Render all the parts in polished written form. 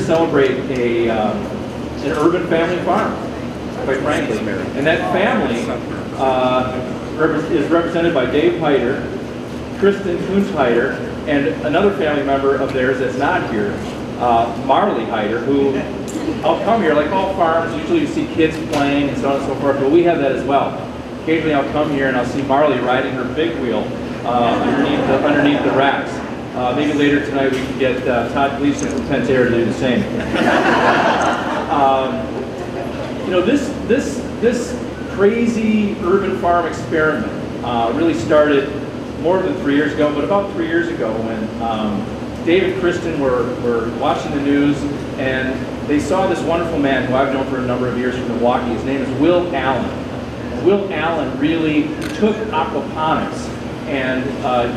to celebrate an urban family farm, quite frankly. And that family is represented by Dave Heider, Kristen Kunz-Heider, and another family member of theirs that's not here, Marley Heider, who I'll come here, like all farms, usually you see kids playing and so on and so forth, but we have that as well. Occasionally I'll come here and I'll see Marley riding her big wheel underneath the racks. Maybe later tonight we can get Todd Gleason from Pentair to do the same. You know, this crazy urban farm experiment really started more than 3 years ago, but about 3 years ago when Dave and Kristen were watching the news and they saw this wonderful man who I've known for a number of years from Milwaukee. His name is Will Allen. And Will Allen really took aquaponics and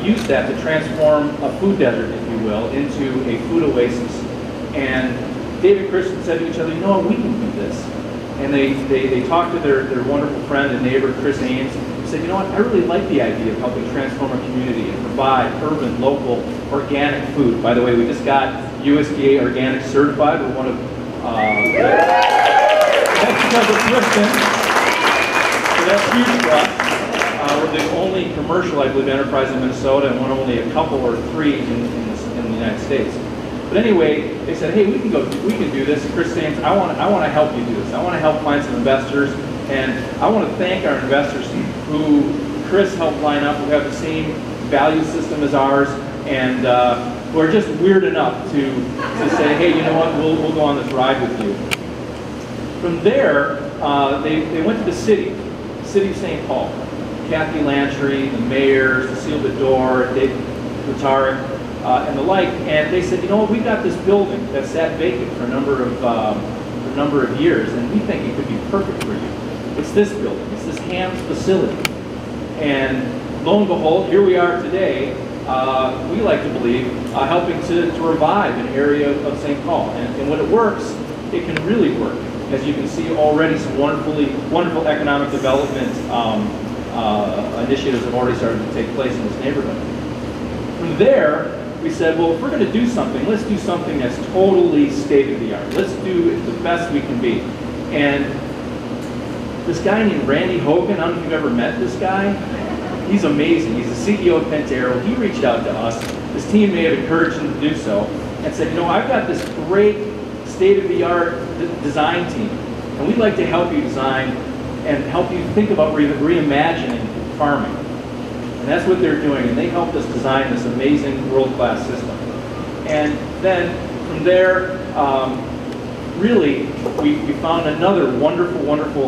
used that to transform a food desert, if you will, into a food oasis. And Dave and Kristen said to each other, you know what, we can do this. And they talked to their wonderful friend and neighbor, Chris Ames, and said, you know what, I really like the idea of helping transform a community and provide urban, local, organic food. By the way, we just got USDA organic certified. We're one of, that's because of Kristen. So that's huge for us. We're the only commercial, I believe, enterprise in Minnesota, and one of only a couple or three in the United States. But anyway, they said, hey, we can do this. And Chris Ames, I want to help you do this. I want to help find some investors, and I want to thank our investors who Chris helped line up, who have the same value system as ours, and who are just weird enough to say, hey, you know what, we'll go on this ride with you. From there, they went to the city of St. Paul. Kathy Lantry, the mayor, Cecile Bedore, Dave Kutarik, and the like, and they said, you know what, we've got this building that's sat vacant for a number of years, and we think it could be perfect for you. It's this building, it's this Hamm's facility. And lo and behold, here we are today, we like to believe, helping to revive an area of St. Paul. And when it works, it can really work. As you can see already, some wonderful economic development initiatives have already started to take place in this neighborhood. From there, we said, well, if we're going to do something, let's do something that's totally state-of-the-art. Let's do it the best we can be. And this guy named Randy Hogan, I don't know if you've ever met this guy. He's amazing. He's the CEO of Pentair. He reached out to us. His team may have encouraged him to do so and said, you know, I've got this great state-of-the-art design team, and we'd like to help you design and help you think about reimagining farming. And that's what they're doing, and they helped us design this amazing world-class system. And then from there, really, we found another wonderful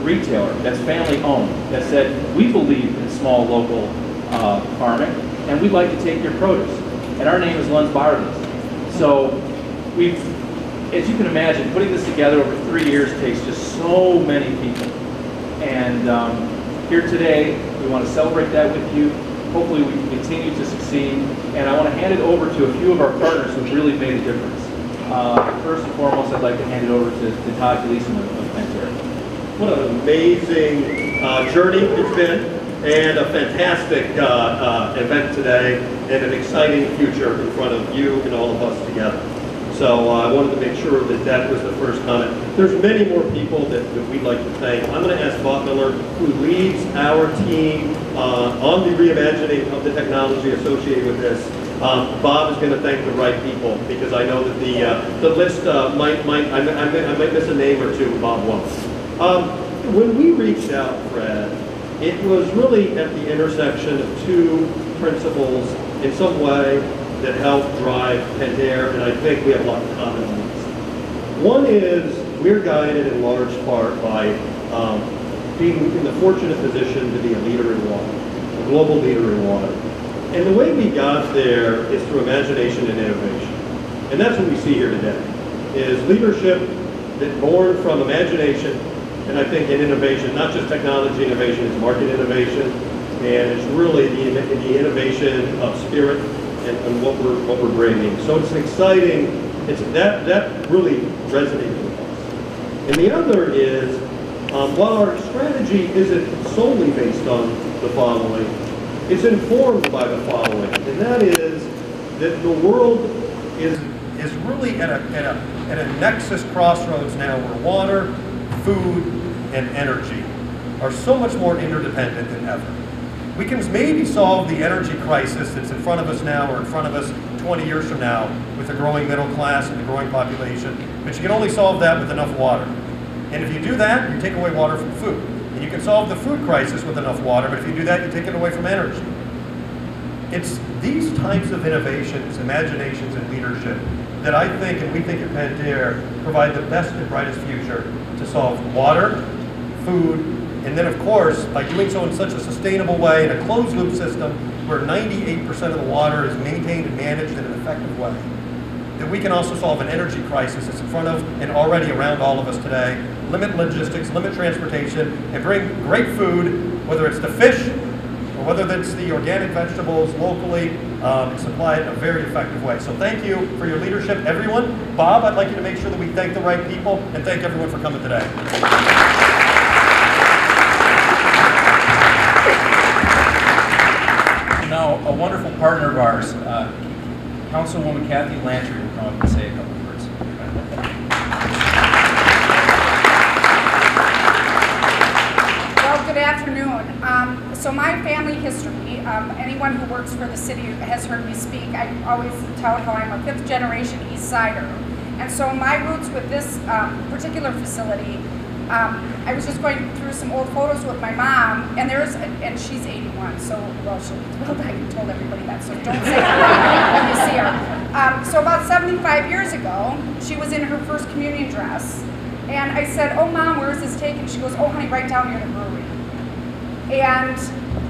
retailer that's family-owned that said, we believe in small local farming, and we'd like to take your produce. And our name is Lens Barley's. So we've, as you can imagine, putting this together over 3 years takes just so many people. And here today, we want to celebrate that with you. Hopefully we can continue to succeed. And I want to hand it over to a few of our partners who've really made a difference. First and foremost, I'd like to hand it over to Todd Gleason of Pentair. What an amazing journey it's been, and a fantastic event today, and an exciting future in front of you and all of us together. So I wanted to make sure that that was the first comment. There's many more people that we'd like to thank. I'm going to ask Bob Miller, who leads our team on the reimagining of the technology associated with this. Bob is going to thank the right people, because I know that the list I might miss a name or two. Bob won't. When we reached out, Fred, it was really at the intersection of two principles in some way that help drive Pentair, and I think we have a lot of common on this. One is we're guided in large part by being in the fortunate position to be a leader in water, a global leader in water. And the way we got there is through imagination and innovation. And that's what we see here today, is leadership that born from imagination, and I think in innovation, not just technology innovation, it's market innovation, and it's really the innovation of spirit and what we're bringing. So it's exciting. That really resonated with us. And the other is, while our strategy isn't solely based on the following, it's informed by the following, and that is that the world is is really at a nexus crossroads now where water, food, and energy are so much more interdependent than ever. We can maybe solve the energy crisis that's in front of us now or in front of us 20 years from now with the growing middle class and the growing population, but you can only solve that with enough water. And if you do that, you take away water from food. And you can solve the food crisis with enough water, but if you do that, you take it away from energy. It's these types of innovations, imaginations, and leadership that I think, and we think at Pentair, provide the best and brightest future to solve water, food, and then of course, by doing so in such a sustainable way, in a closed loop system where 98% of the water is maintained and managed in an effective way, that we can also solve an energy crisis that's in front of and already around all of us today, limit logistics, limit transportation, and bring great food, whether it's the fish or whether it's the organic vegetables locally, and supply it in a very effective way. So thank you for your leadership, everyone. Bob, I'd like you to make sure that we thank the right people, and thank everyone for coming today. Now, a wonderful partner of ours, Councilwoman Kathy Lantry, will come up and say a couple of words. Well, good afternoon. So my family history, anyone who works for the city has heard me speak. I always tell how I'm a fifth generation East Sider. And so my roots with this particular facility, I was just going through some old photos with my mom, and and she's 81, so, well, she'll be thrilled I told everybody that, so don't say that when you see her. So about 75 years ago, she was in her first communion dress, and I said, "Oh, Mom, where is this taken?" She goes, "Oh, honey, right down near the brewery." And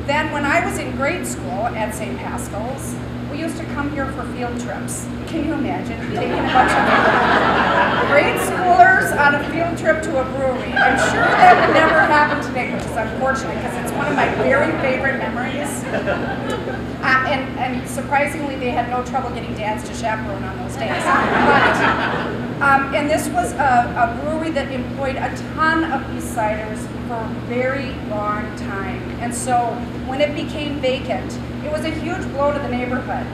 then when I was in grade school at St. Pascal's, we used to come here for field trips. Can you imagine taking a bunch of grade schoolers on a field trip to a brewery? I'm sure that would never happen today, which is unfortunate because it's one of my very favorite memories. And surprisingly, they had no trouble getting dads to chaperone on those days. And this was a brewery that employed a ton of East Siders for a very long time. And so when it became vacant, it was a huge blow to the neighborhood.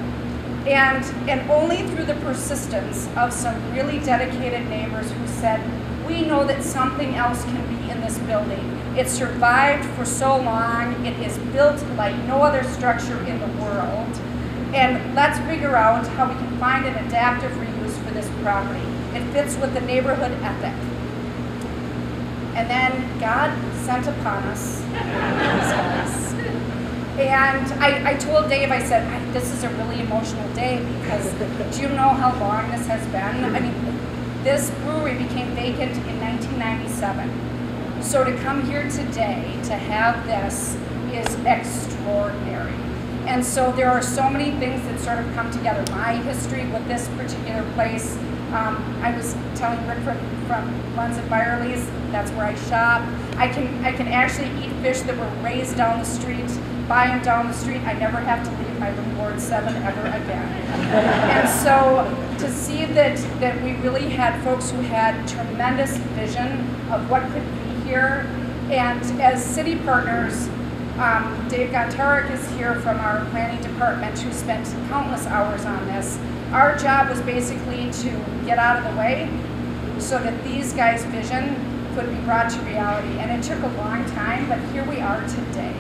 And only through the persistence of some really dedicated neighbors who said, "We know that something else can be in this building. It survived for so long. It is built like no other structure in the world. And let's figure out how we can find an adaptive reuse for this property. It fits with the neighborhood ethic." And then God sent upon us these guys. And I told Dave, I said, "This is a really emotional day because do you know how long this has been?" I mean, this brewery became vacant in 1997. So to come here today to have this is extraordinary. And so there are so many things that sort of come together. My history with this particular place, I was telling Rick from Lunds and Byerly's, that's where I shop. I can actually eat fish that were raised down the street, buy them down the street. I never have to leave my room Ward 7 ever again. And so to see that we really had folks who had tremendous vision of what could be here, and as city partners, Dave Gontarek is here from our planning department who spent countless hours on this. Our job was basically to get out of the way so that these guys' vision could be brought to reality. And it took a long time, but here we are today.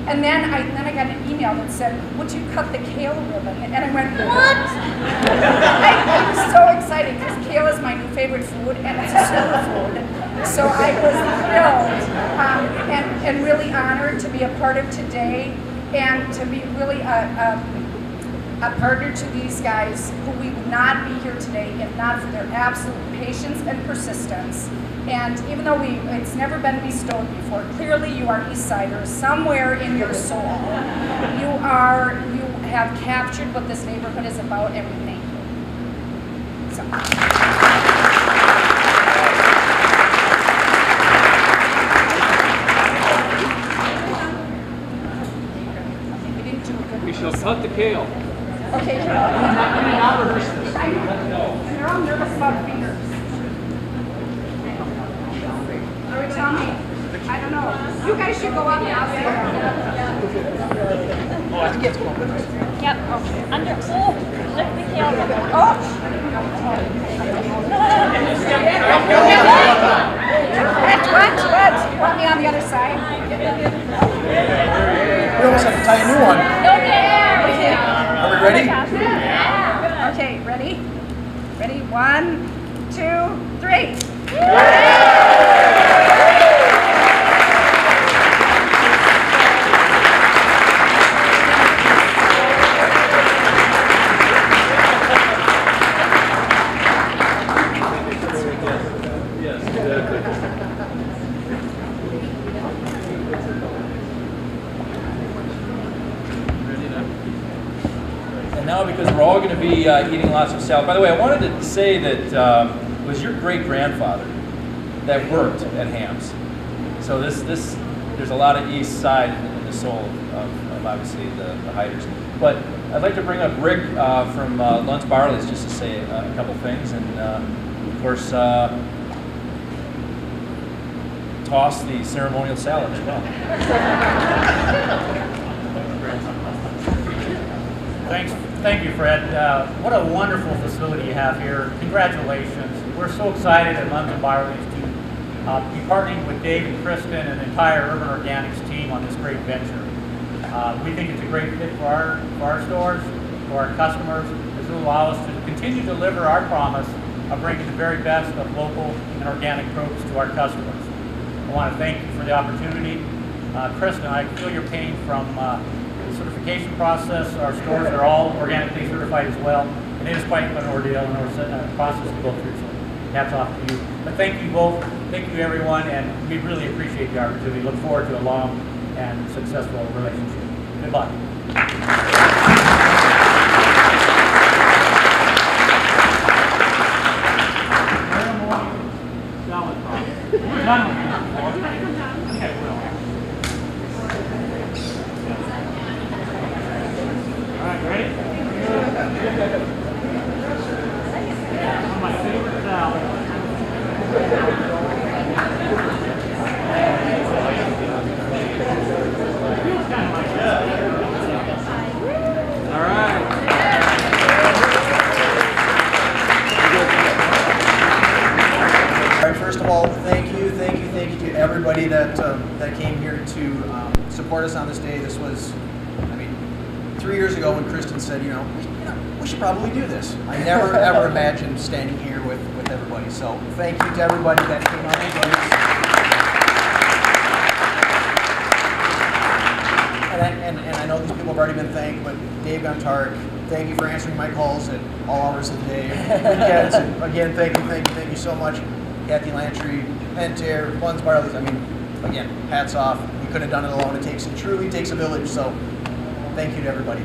And then I got an email that said, "Would you cut the kale ribbon?" And I went, "What?" I was so excited because kale is my new favorite food and it's a superfood. So I was thrilled and really honored to be a part of today and to be really a partner to these guys who we would not be here today if not for their absolute patience and persistence. And even though it's never been bestowed before, clearly you are East Siders somewhere in your soul. You have captured what this neighborhood is about, and we thank you. So. We shall cut the kale. Okay, and they're all nervous about fingers. Or tell me, I don't know. You guys should go up and I'll say Yep. Okay. Under. Oh, lift the kale. Oh. We almost have to tie a new one. Okay. Are we ready? Okay, ready? Ready? 1, 2, 3. Yes, exactly. And now, because we're all going to be eating lots of salad. By the way, I wanted to say that it was your great-grandfather that worked at Hamm's. So there's a lot of East Side in the soul of obviously the Hiders. But I'd like to bring up Rick from Lunds Barley's just to say a couple things, and of course toss the ceremonial salad as well. Thank you, Fred. What a wonderful facility you have here. Congratulations. We're so excited at Lunds Barley's to be partnering with Dave and Kristen and the entire Urban Organics team on this great venture. We think it's a great fit for our stores, for our customers. This will allow us to continue to deliver our promise of bringing the very best of local and organic produce to our customers. I want to thank you for the opportunity. Kristen, I feel your pain from the certification process. Our stores are all organically certified as well, and it is quite an ordeal and a process to go through, so hats off to you. But thank you both, thank you everyone, and we really appreciate the opportunity. Look forward to a long and successful relationship. Good luck. Everybody that came here to support us on this day. This was, I mean, 3 years ago when Kristen said, we should probably do this. I never ever imagined standing here with everybody. So thank you to everybody that came out and joined us. And I know these people have already been thanked, but Dave Gontarek, thank you for answering my calls at all hours of the day, weekends. And again, thank you so much. Kathy Lantry, Pentair, Lunds Barley's. I mean, again, hats off. We couldn't have done it alone. It truly takes a village. So, thank you to everybody.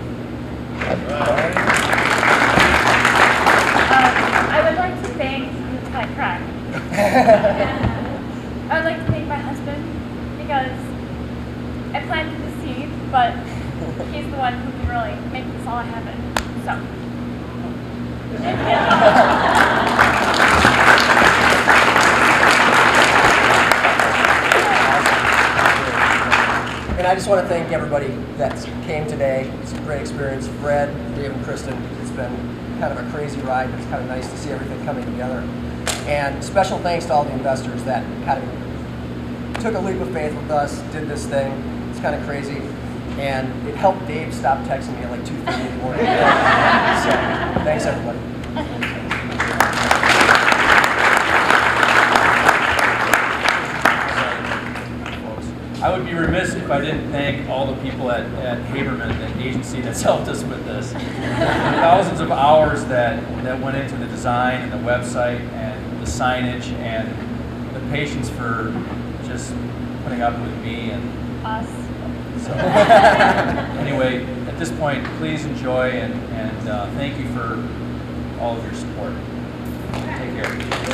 I would like to thank. I cry. I would like to thank my husband because I planted the seed, but he's the one who can really make this all happen. So. And I just want to thank everybody that came today. It's a great experience. Fred, Dave, and Kristen, it's been kind of a crazy ride, but it's kind of nice to see everything coming together. And special thanks to all the investors that kind of took a leap of faith with us, did this thing. It's kind of crazy. And it helped Dave stop texting me at like 2:30 in the morning. So, thanks everybody. I would be remiss if I didn't thank all the people at Haberman, the agency that's helped us with this. Thousands of hours that went into the design and the website and the signage and the patience for just putting up with me and Us. so anyway, at this point, please enjoy and thank you for all of your support. Take care.